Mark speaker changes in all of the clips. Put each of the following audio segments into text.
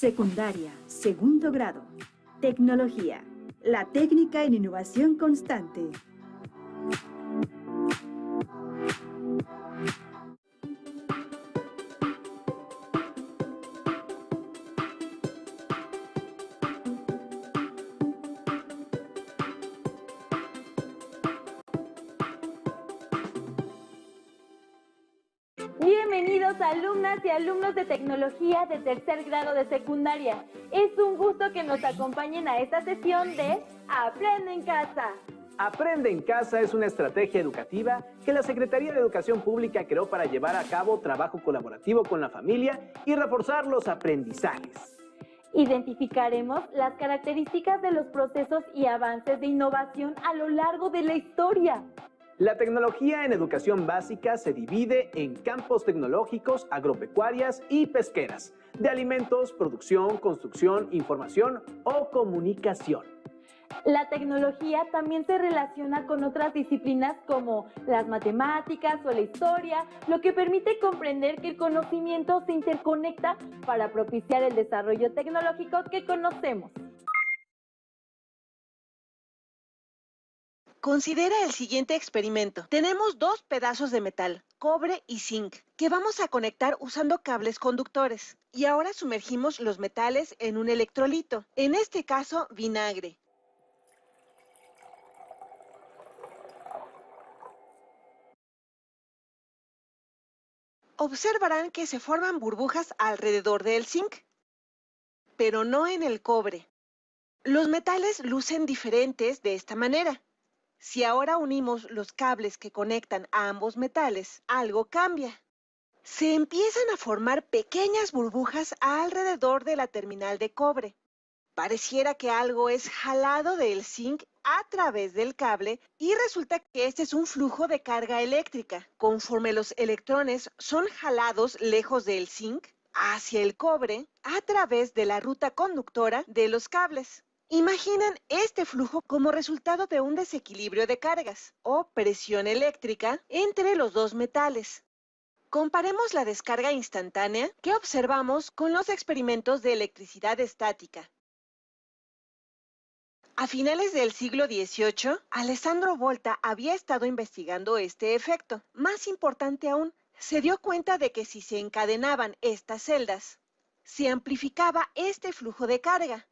Speaker 1: Secundaria, segundo grado. Tecnología, la técnica en innovación constante.
Speaker 2: Bienvenidos alumnas y alumnos de tecnología de tercer grado de secundaria. Es un gusto que nos acompañen a esta sesión de Aprende en Casa.
Speaker 3: Aprende en Casa es una estrategia educativa que la Secretaría de Educación Pública creó para llevar a cabo trabajo colaborativo con la familia y reforzar los aprendizajes.
Speaker 2: Identificaremos las características de los procesos y avances de innovación a lo largo de la historia.
Speaker 3: La tecnología en educación básica se divide en campos tecnológicos, agropecuarias y pesqueras, de alimentos, producción, construcción, información o comunicación.
Speaker 2: La tecnología también se relaciona con otras disciplinas como las matemáticas o la historia, lo que permite comprender que el conocimiento se interconecta para propiciar el desarrollo tecnológico que conocemos.
Speaker 4: Considera el siguiente experimento. Tenemos dos pedazos de metal, cobre y zinc, que vamos a conectar usando cables conductores. Y ahora sumergimos los metales en un electrolito, en este caso vinagre. Observarán que se forman burbujas alrededor del zinc, pero no en el cobre. Los metales lucen diferentes de esta manera. Si ahora unimos los cables que conectan a ambos metales, algo cambia. Se empiezan a formar pequeñas burbujas alrededor de la terminal de cobre. Pareciera que algo es jalado del zinc a través del cable y resulta que este es un flujo de carga eléctrica. Conforme los electrones son jalados lejos del zinc, hacia el cobre, a través de la ruta conductora de los cables. Imaginen este flujo como resultado de un desequilibrio de cargas o presión eléctrica entre los dos metales. Comparemos la descarga instantánea que observamos con los experimentos de electricidad estática. A finales del siglo XVIII, Alessandro Volta había estado investigando este efecto. Más importante aún, se dio cuenta de que si se encadenaban estas celdas, se amplificaba este flujo de carga.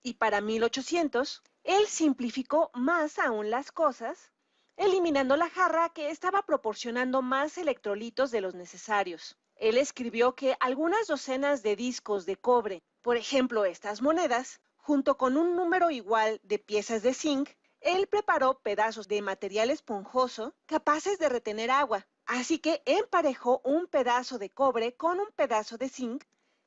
Speaker 4: Y para 1800, él simplificó más aún las cosas, eliminando la jarra que estaba proporcionando más electrolitos de los necesarios. Él escribió que algunas docenas de discos de cobre, por ejemplo estas monedas, junto con un número igual de piezas de zinc, él preparó pedazos de material esponjoso capaces de retener agua. Así que emparejó un pedazo de cobre con un pedazo de zinc,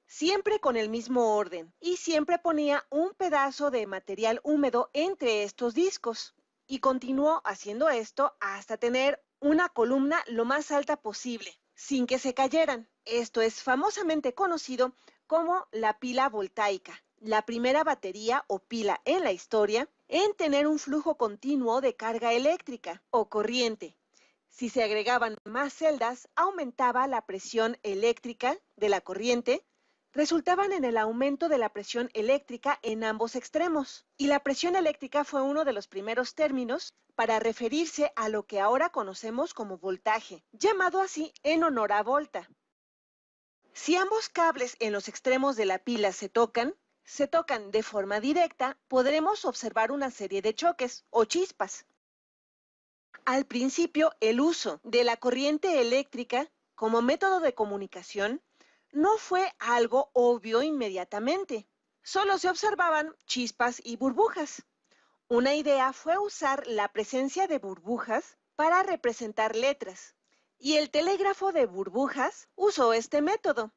Speaker 4: siempre con el mismo orden, y siempre ponía un pedazo de material húmedo entre estos discos. Y continuó haciendo esto hasta tener una columna lo más alta posible, sin que se cayeran. Esto es famosamente conocido como la pila voltaica, la primera batería o pila en la historia en tener un flujo continuo de carga eléctrica o corriente. Si se agregaban más celdas, aumentaba la presión eléctrica de la corriente, resultaban en el aumento de la presión eléctrica en ambos extremos. Y la presión eléctrica fue uno de los primeros términos para referirse a lo que ahora conocemos como voltaje, llamado así en honor a Volta. Si ambos cables en los extremos de la pila se tocan de forma directa, podremos observar una serie de choques o chispas. Al principio, el uso de la corriente eléctrica como método de comunicación no fue algo obvio inmediatamente. Solo se observaban chispas y burbujas. Una idea fue usar la presencia de burbujas para representar letras, y el telégrafo de burbujas usó este método,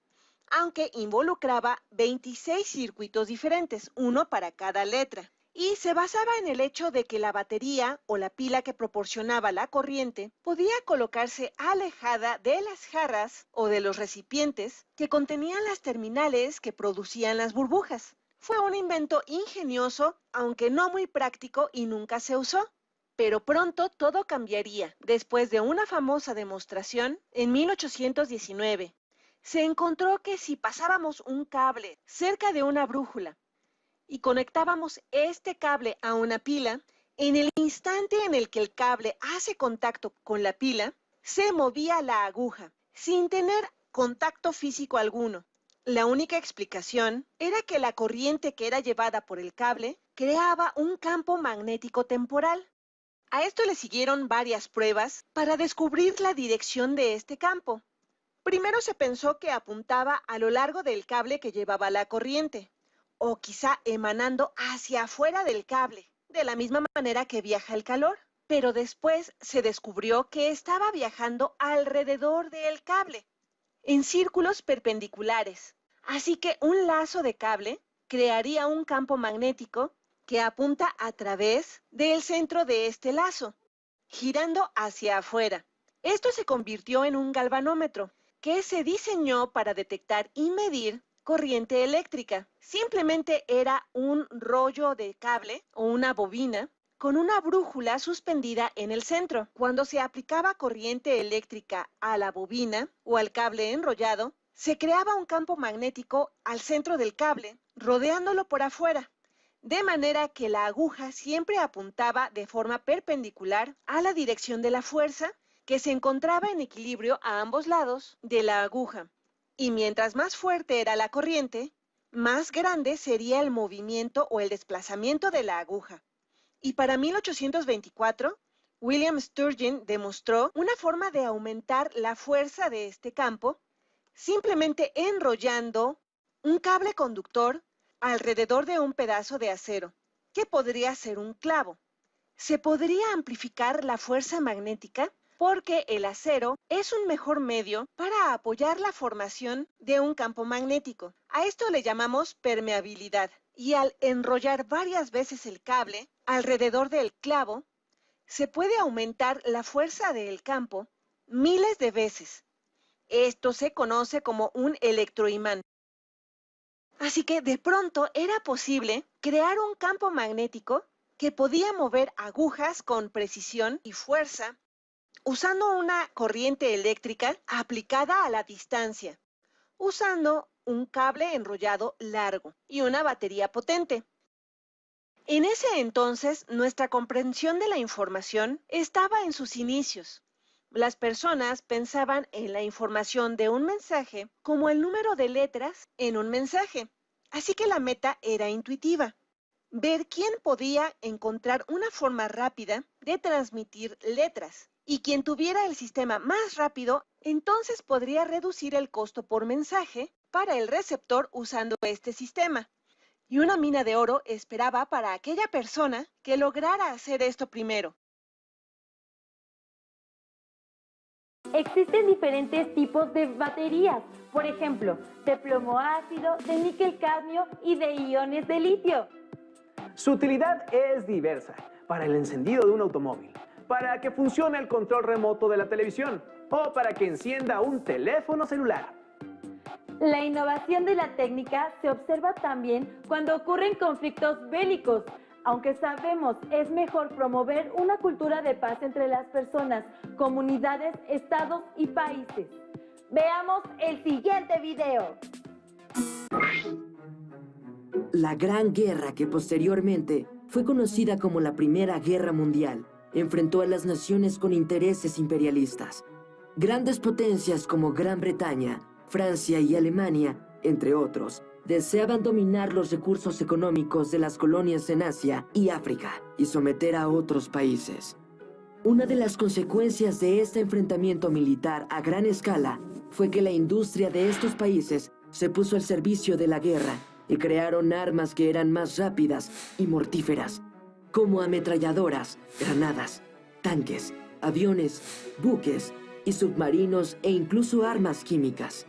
Speaker 4: aunque involucraba 26 circuitos diferentes, uno para cada letra, y se basaba en el hecho de que la batería o la pila que proporcionaba la corriente podía colocarse alejada de las jarras o de los recipientes que contenían las terminales que producían las burbujas. Fue un invento ingenioso, aunque no muy práctico y nunca se usó. Pero pronto todo cambiaría después de una famosa demostración en 1819. se encontró que si pasábamos un cable cerca de una brújula y conectábamos este cable a una pila, en el instante en el que el cable hace contacto con la pila, se movía la aguja, sin tener contacto físico alguno. La única explicación era que la corriente que era llevada por el cable creaba un campo magnético temporal. A esto le siguieron varias pruebas para descubrir la dirección de este campo. Primero se pensó que apuntaba a lo largo del cable que llevaba la corriente, o quizá emanando hacia afuera del cable, de la misma manera que viaja el calor. Pero después se descubrió que estaba viajando alrededor del cable, en círculos perpendiculares. Así que un lazo de cable crearía un campo magnético que apunta a través del centro de este lazo, girando hacia afuera. Esto se convirtió en un galvanómetro, que se diseñó para detectar y medir corriente eléctrica. Simplemente era un rollo de cable o una bobina con una brújula suspendida en el centro. Cuando se aplicaba corriente eléctrica a la bobina o al cable enrollado, se creaba un campo magnético al centro del cable, rodeándolo por afuera, de manera que la aguja siempre apuntaba de forma perpendicular a la dirección de la fuerza, que se encontraba en equilibrio a ambos lados de la aguja. Y mientras más fuerte era la corriente, más grande sería el movimiento o el desplazamiento de la aguja. Y para 1824, William Sturgeon demostró una forma de aumentar la fuerza de este campo simplemente enrollando un cable conductor alrededor de un pedazo de acero, que podría ser un clavo. Se podría amplificar la fuerza magnética porque el acero es un mejor medio para apoyar la formación de un campo magnético. A esto le llamamos permeabilidad. Y al enrollar varias veces el cable alrededor del clavo, se puede aumentar la fuerza del campo miles de veces. Esto se conoce como un electroimán. Así que de pronto era posible crear un campo magnético que podía mover agujas con precisión y fuerza usando una corriente eléctrica aplicada a la distancia, usando un cable enrollado largo y una batería potente. En ese entonces, nuestra comprensión de la información estaba en sus inicios. Las personas pensaban en la información de un mensaje como el número de letras en un mensaje. Así que la meta era intuitiva: ver quién podía encontrar una forma rápida de transmitir letras. Y quien tuviera el sistema más rápido, entonces podría reducir el costo por mensaje para el receptor usando este sistema. Y una mina de oro esperaba para aquella persona que lograra hacer esto primero.
Speaker 2: Existen diferentes tipos de baterías, por ejemplo, de plomo ácido, de níquel cadmio y de iones de litio.
Speaker 3: Su utilidad es diversa: para el encendido de un automóvil, para que funcione el control remoto de la televisión o para que encienda un teléfono celular.
Speaker 2: La innovación de la técnica se observa también cuando ocurren conflictos bélicos. Aunque sabemos es mejor promover una cultura de paz entre las personas, comunidades, estados y países. Veamos el siguiente video.
Speaker 5: La Gran Guerra, que posteriormente fue conocida como la Primera Guerra Mundial, enfrentó a las naciones con intereses imperialistas. Grandes potencias como Gran Bretaña, Francia y Alemania, entre otros, deseaban dominar los recursos económicos de las colonias en Asia y África y someter a otros países. Una de las consecuencias de este enfrentamiento militar a gran escala fue que la industria de estos países se puso al servicio de la guerra y crearon armas que eran más rápidas y mortíferas, como ametralladoras, granadas, tanques, aviones, buques y submarinos e incluso armas químicas.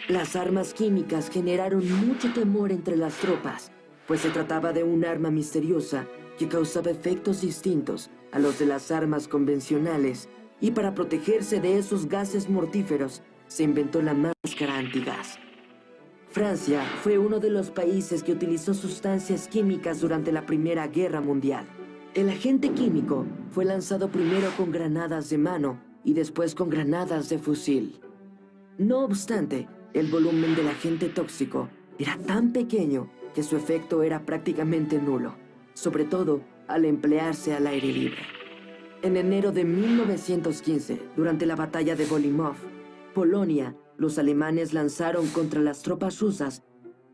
Speaker 5: Las armas químicas generaron mucho temor entre las tropas, pues se trataba de un arma misteriosa que causaba efectos distintos a los de las armas convencionales, y para protegerse de esos gases mortíferos se inventó la máscara antigas. Francia fue uno de los países que utilizó sustancias químicas durante la Primera Guerra Mundial. El agente químico fue lanzado primero con granadas de mano y después con granadas de fusil. No obstante, el volumen del agente tóxico era tan pequeño que su efecto era prácticamente nulo, sobre todo al emplearse al aire libre. En enero de 1915, durante la batalla de Bolimov, Polonia, los alemanes lanzaron contra las tropas rusas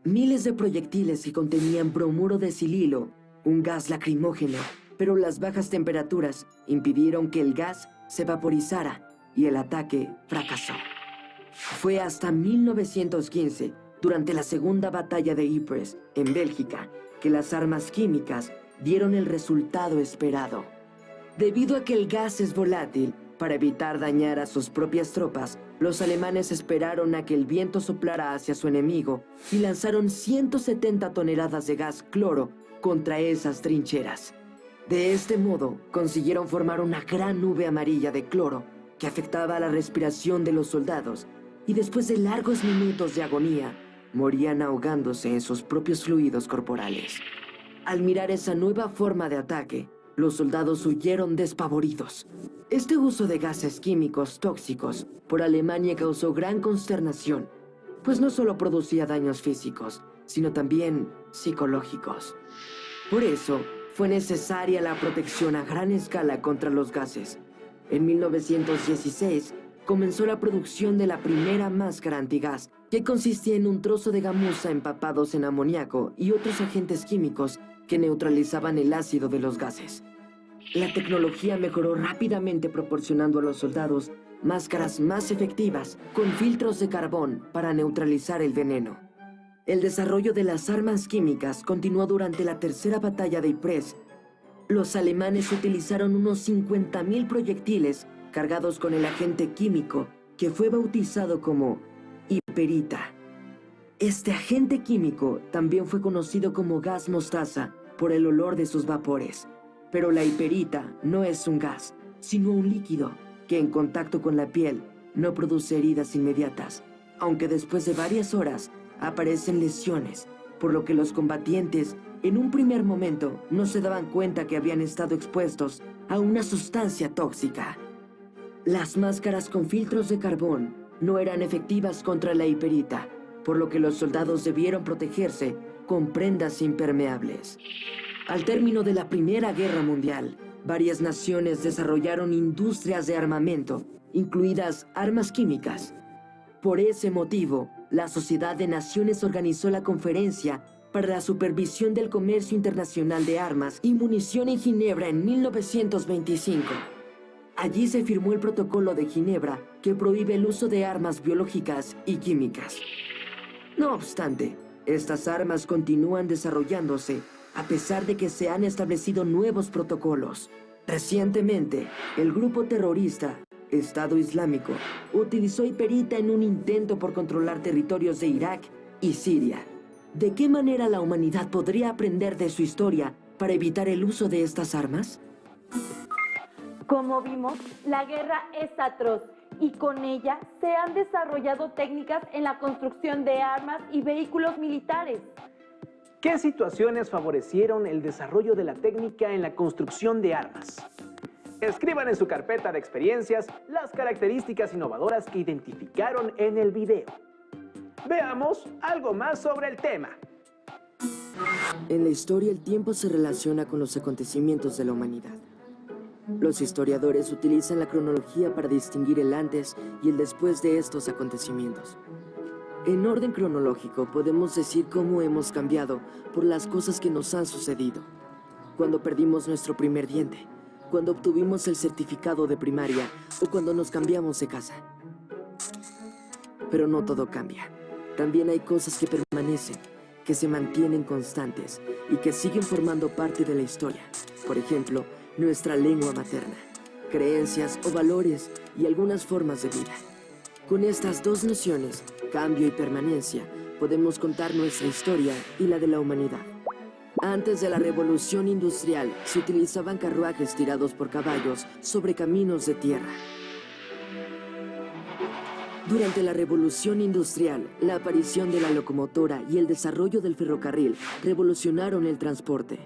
Speaker 5: miles de proyectiles que contenían bromuro de sililo, un gas lacrimógeno, pero las bajas temperaturas impidieron que el gas se vaporizara y el ataque fracasó. Fue hasta 1915, durante la segunda batalla de Ypres, en Bélgica, que las armas químicas dieron el resultado esperado. Debido a que el gas es volátil, para evitar dañar a sus propias tropas, los alemanes esperaron a que el viento soplara hacia su enemigo y lanzaron 170 toneladas de gas cloro contra esas trincheras. De este modo, consiguieron formar una gran nube amarilla de cloro que afectaba a la respiración de los soldados y después de largos minutos de agonía, morían ahogándose en sus propios fluidos corporales. Al mirar esa nueva forma de ataque, los soldados huyeron despavoridos. Este uso de gases químicos tóxicos por Alemania causó gran consternación, pues no solo producía daños físicos, sino también psicológicos. Por eso, fue necesaria la protección a gran escala contra los gases. En 1916, comenzó la producción de la primera máscara antigás, que consistía en un trozo de gamuza empapados en amoníaco y otros agentes químicos que neutralizaban el ácido de los gases. La tecnología mejoró rápidamente, proporcionando a los soldados máscaras más efectivas con filtros de carbón para neutralizar el veneno. El desarrollo de las armas químicas continuó durante la tercera batalla de Ypres. Los alemanes utilizaron unos 50.000 proyectiles cargados con el agente químico que fue bautizado como hiperita. Este agente químico también fue conocido como gas mostaza por el olor de sus vapores. Pero la hiperita no es un gas, sino un líquido que en contacto con la piel no produce heridas inmediatas, aunque después de varias horas aparecen lesiones, por lo que los combatientes en un primer momento no se daban cuenta que habían estado expuestos a una sustancia tóxica. Las máscaras con filtros de carbón no eran efectivas contra la hiperita, por lo que los soldados debieron protegerse con prendas impermeables. Al término de la Primera Guerra Mundial, varias naciones desarrollaron industrias de armamento, incluidas armas químicas. Por ese motivo, la Sociedad de Naciones organizó la Conferencia para la Supervisión del Comercio Internacional de Armas y Munición en Ginebra en 1925. Allí se firmó el Protocolo de Ginebra, que prohíbe el uso de armas biológicas y químicas. No obstante, estas armas continúan desarrollándose a pesar de que se han establecido nuevos protocolos. Recientemente, el grupo terrorista Estado Islámico utilizó hiperita en un intento por controlar territorios de Irak y Siria. ¿De qué manera la humanidad podría aprender de su historia para evitar el uso de estas armas?
Speaker 2: Como vimos, la guerra es atroz y con ella se han desarrollado técnicas en la construcción de armas y vehículos militares.
Speaker 3: ¿Qué situaciones favorecieron el desarrollo de la técnica en la construcción de armas? Escriban en su carpeta de experiencias las características innovadoras que identificaron en el video. Veamos algo más sobre el tema.
Speaker 5: En la historia, el tiempo se relaciona con los acontecimientos de la humanidad. Los historiadores utilizan la cronología para distinguir el antes y el después de estos acontecimientos. En orden cronológico, podemos decir cómo hemos cambiado por las cosas que nos han sucedido. Cuando perdimos nuestro primer diente, cuando obtuvimos el certificado de primaria o cuando nos cambiamos de casa. Pero no todo cambia. También hay cosas que permanecen, que se mantienen constantes y que siguen formando parte de la historia. Por ejemplo, nuestra lengua materna, creencias o valores y algunas formas de vida. Con estas dos nociones, cambio y permanencia, podemos contar nuestra historia y la de la humanidad. Antes de la Revolución Industrial, se utilizaban carruajes tirados por caballos sobre caminos de tierra. Durante la Revolución Industrial, la aparición de la locomotora y el desarrollo del ferrocarril revolucionaron el transporte.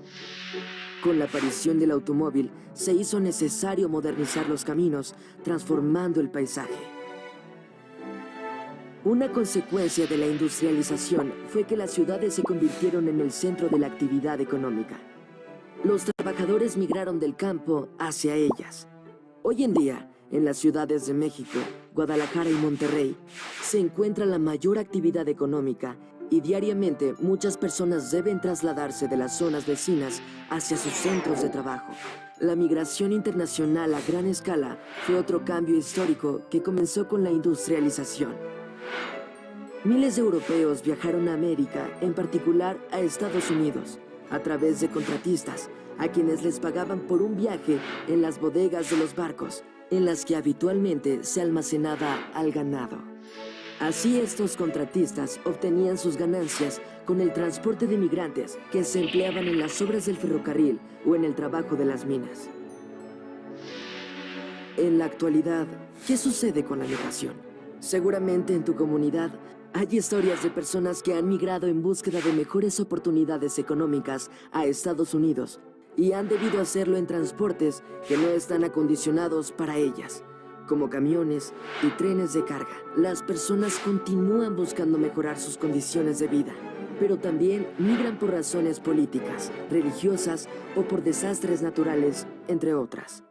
Speaker 5: Con la aparición del automóvil, se hizo necesario modernizar los caminos, transformando el paisaje. Una consecuencia de la industrialización fue que las ciudades se convirtieron en el centro de la actividad económica. Los trabajadores migraron del campo hacia ellas. Hoy en día, en las ciudades de México, Guadalajara y Monterrey, se encuentra la mayor actividad económica y diariamente muchas personas deben trasladarse de las zonas vecinas hacia sus centros de trabajo. La migración internacional a gran escala fue otro cambio histórico que comenzó con la industrialización. Miles de europeos viajaron a América, en particular a Estados Unidos, a través de contratistas, a quienes les pagaban por un viaje en las bodegas de los barcos, en las que habitualmente se almacenaba al ganado. Así estos contratistas obtenían sus ganancias con el transporte de migrantes que se empleaban en las obras del ferrocarril o en el trabajo de las minas. En la actualidad, ¿qué sucede con la migración? Seguramente en tu comunidad hay historias de personas que han migrado en búsqueda de mejores oportunidades económicas a Estados Unidos y han debido hacerlo en transportes que no están acondicionados para ellas, como camiones y trenes de carga. Las personas continúan buscando mejorar sus condiciones de vida, pero también migran por razones políticas, religiosas o por desastres naturales, entre otras.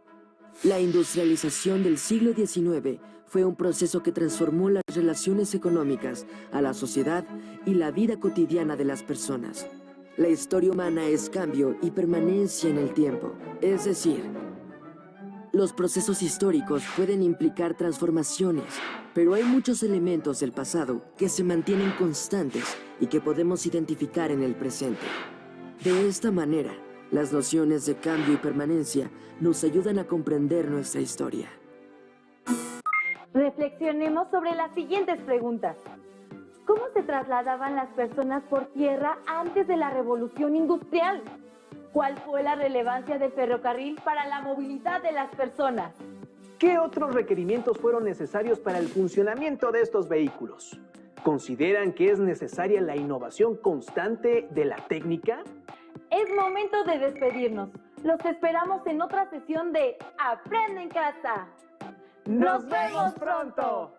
Speaker 5: La industrialización del siglo XIX fue un proceso que transformó las relaciones económicas, a la sociedad y la vida cotidiana de las personas. La historia humana es cambio y permanencia en el tiempo, es decir, los procesos históricos pueden implicar transformaciones, pero hay muchos elementos del pasado que se mantienen constantes y que podemos identificar en el presente. De esta manera, las nociones de cambio y permanencia nos ayudan a comprender nuestra historia.
Speaker 2: Reflexionemos sobre las siguientes preguntas. ¿Cómo se trasladaban las personas por tierra antes de la Revolución Industrial? ¿Cuál fue la relevancia del ferrocarril para la movilidad de las personas?
Speaker 3: ¿Qué otros requerimientos fueron necesarios para el funcionamiento de estos vehículos? ¿Consideran que es necesaria la innovación constante de la técnica?
Speaker 2: Es momento de despedirnos. Los esperamos en otra sesión de Aprende en Casa.
Speaker 3: ¡Nos vemos pronto!